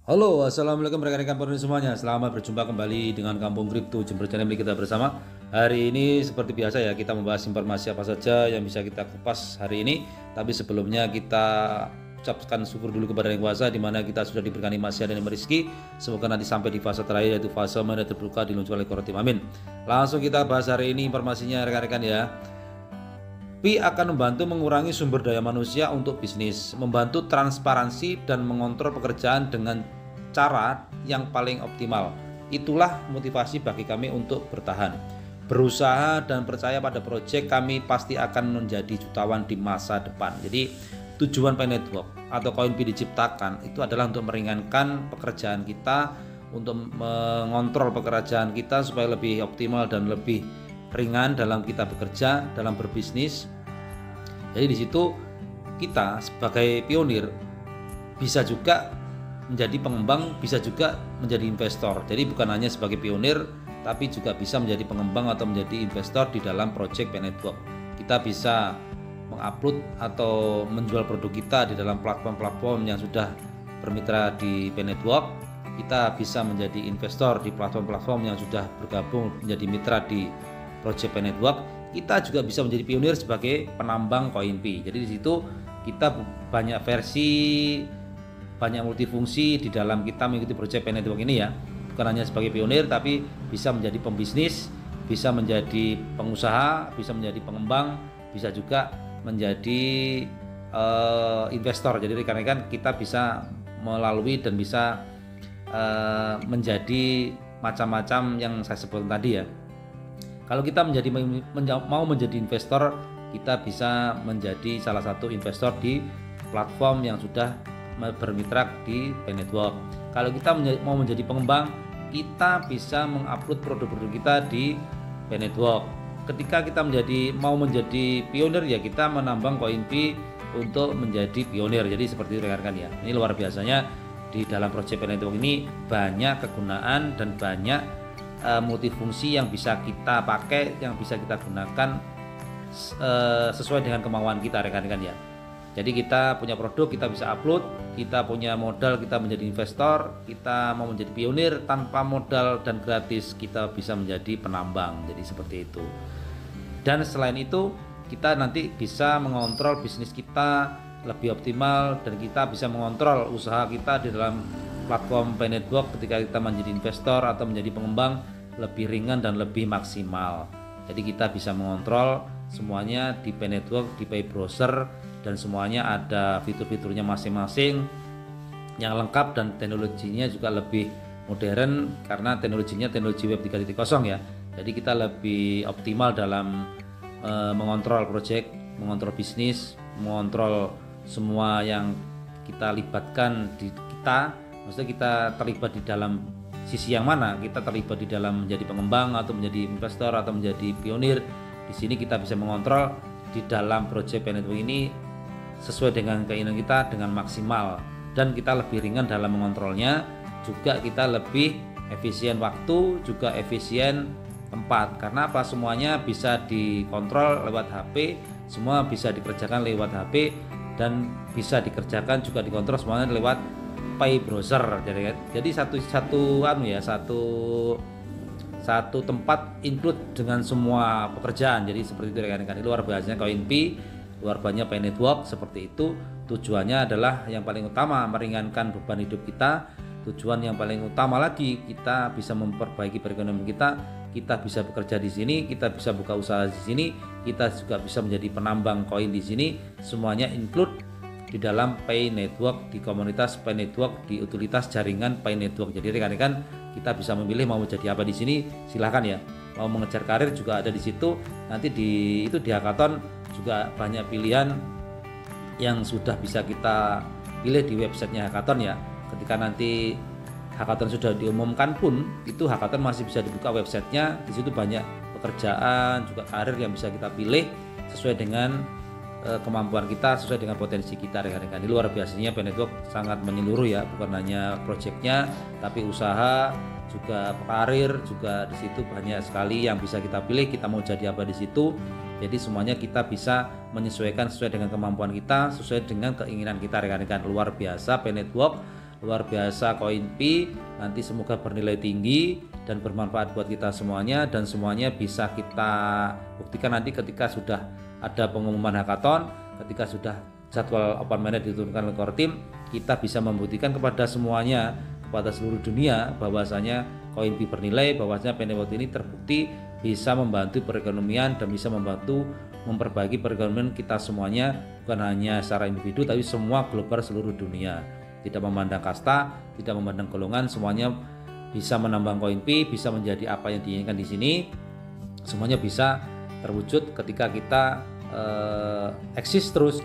Halo, assalamualaikum rekan-rekan partner semuanya. Selamat berjumpa kembali dengan Kampung Kripto Jember Channel kita bersama. Hari ini seperti biasa ya, kita membahas informasi apa saja yang bisa kita kupas hari ini. Tapi sebelumnya kita ucapkan syukur dulu kepada Yang Kuasa, di mana kita sudah diberikan nikmat dan rezeki. Semoga nanti sampai di fase terakhir, yaitu fase mana terbuka diluncurkan oleh Korotim. Amin. Langsung kita bahas hari ini informasinya rekan-rekan ya. Pi akan membantu mengurangi sumber daya manusia untuk bisnis, membantu transparansi dan mengontrol pekerjaan dengan cara yang paling optimal. Itulah motivasi bagi kami untuk bertahan, berusaha dan percaya pada proyek kami pasti akan menjadi jutawan di masa depan. Jadi tujuan Pi Network atau Koin Pi diciptakan itu adalah untuk meringankan pekerjaan kita, untuk mengontrol pekerjaan kita supaya lebih optimal dan lebih ringan dalam kita bekerja, dalam berbisnis. Jadi di situ kita sebagai pionir bisa juga menjadi pengembang, bisa juga menjadi investor. Jadi bukan hanya sebagai pionir, tapi juga bisa menjadi pengembang atau menjadi investor di dalam project Pi Network. Kita bisa mengupload atau menjual produk kita di dalam platform-platform yang sudah bermitra di Pi Network. Kita bisa menjadi investor di platform-platform yang sudah bergabung menjadi mitra di project Pi Network. Kita juga bisa menjadi pionir sebagai penambang koin Pi. Jadi di situ kita banyak versi, banyak multifungsi di dalam kita mengikuti proyek Pi Network ini ya. Bukan hanya sebagai pionir, tapi bisa menjadi pembisnis, bisa menjadi pengusaha, bisa menjadi pengembang, bisa juga menjadi investor. Jadi rekan-rekan kita bisa melalui dan bisa menjadi macam-macam yang saya sebutkan tadi ya. Kalau kita mau menjadi investor, kita bisa menjadi salah satu investor di platform yang sudah bermitra di Pi Network. Kalau kita mau menjadi pengembang, kita bisa mengupload produk-produk kita di Pi Network. Ketika kita mau menjadi pionir ya, kita menambang koin Pi untuk menjadi pionir. Jadi seperti itu rekan-rekan ya. Ini luar biasanya di dalam proyek Pi Network ini banyak kegunaan dan banyak multifungsi yang bisa kita pakai, yang bisa kita gunakan sesuai dengan kemauan kita rekan-rekan ya. Jadi kita punya produk, kita bisa upload, kita punya modal, kita menjadi investor, kita mau menjadi pionir tanpa modal dan gratis, kita bisa menjadi penambang. Jadi seperti itu. Dan selain itu, kita nanti bisa mengontrol bisnis kita lebih optimal dan kita bisa mengontrol usaha kita di dalam platform Pi Network ketika kita menjadi investor atau menjadi pengembang lebih ringan dan lebih maksimal. Jadi kita bisa mengontrol semuanya di Pi Network, di Pi Browser, dan semuanya ada fitur-fiturnya masing-masing yang lengkap dan teknologinya juga lebih modern karena teknologinya teknologi Web 3.0 ya. Jadi kita lebih optimal dalam mengontrol proyek, mengontrol bisnis, mengontrol semua yang kita libatkan di kita. Maksudnya kita terlibat di dalam sisi yang mana? Kita terlibat di dalam menjadi pengembang atau menjadi investor atau menjadi pionir. Di sini kita bisa mengontrol di dalam proyek Pi Network ini sesuai dengan keinginan kita dengan maksimal, dan kita lebih ringan dalam mengontrolnya, juga kita lebih efisien waktu, juga efisien tempat. Karena apa? Semuanya bisa dikontrol lewat HP, semua bisa dikerjakan lewat HP dan bisa dikerjakan juga dikontrol semuanya lewat Pi Browser. Jadi satu tempat include dengan semua pekerjaan. Jadi seperti itu rekan-rekan. Luar biasanya koin Pi, luar banyak Pi Network seperti itu. Tujuannya adalah yang paling utama meringankan beban hidup kita. Tujuan yang paling utama lagi, kita bisa memperbaiki perekonomian kita. Kita bisa bekerja di sini, kita bisa buka usaha di sini, kita juga bisa menjadi penambang koin di sini. Semuanya include di dalam Pi Network, di komunitas Pi Network, di utilitas jaringan Pi Network. Jadi rekan-rekan kita bisa memilih mau jadi apa di sini, silahkan ya. Mau mengejar karir juga ada di situ. Nanti di hackathon juga banyak pilihan yang sudah bisa kita pilih di websitenya hackathon ya. Ketika nanti hackathon sudah diumumkan pun, itu hackathon masih bisa dibuka websitenya. Di situ banyak pekerjaan juga karir yang bisa kita pilih sesuai dengan kemampuan kita, sesuai dengan potensi kita rekan-rekan. Di luar biasanya Pi Network sangat menyeluruh ya, bukan hanya proyeknya tapi usaha juga karir juga di situ banyak sekali yang bisa kita pilih. Kita mau jadi apa di situ. Jadi semuanya kita bisa menyesuaikan sesuai dengan kemampuan kita, sesuai dengan keinginan kita rekan-rekan. Luar biasa Pi Network luar biasa koin Pi. Nanti semoga bernilai tinggi dan bermanfaat buat kita semuanya, dan semuanya bisa kita buktikan nanti ketika sudah ada pengumuman hackathon, ketika sudah jadwal open mainnet diturunkan oleh core team, kita bisa membuktikan kepada semuanya, kepada seluruh dunia bahwasanya koin Pi bernilai, bahwasanya Pennyworth ini terbukti bisa membantu perekonomian dan bisa membantu memperbaiki perekonomian kita semuanya, bukan hanya secara individu tapi semua global seluruh dunia. Tidak memandang kasta, tidak memandang golongan, semuanya bisa menambang koin Pi, bisa menjadi apa yang diinginkan di sini. Semuanya bisa terwujud ketika kita eksis terus.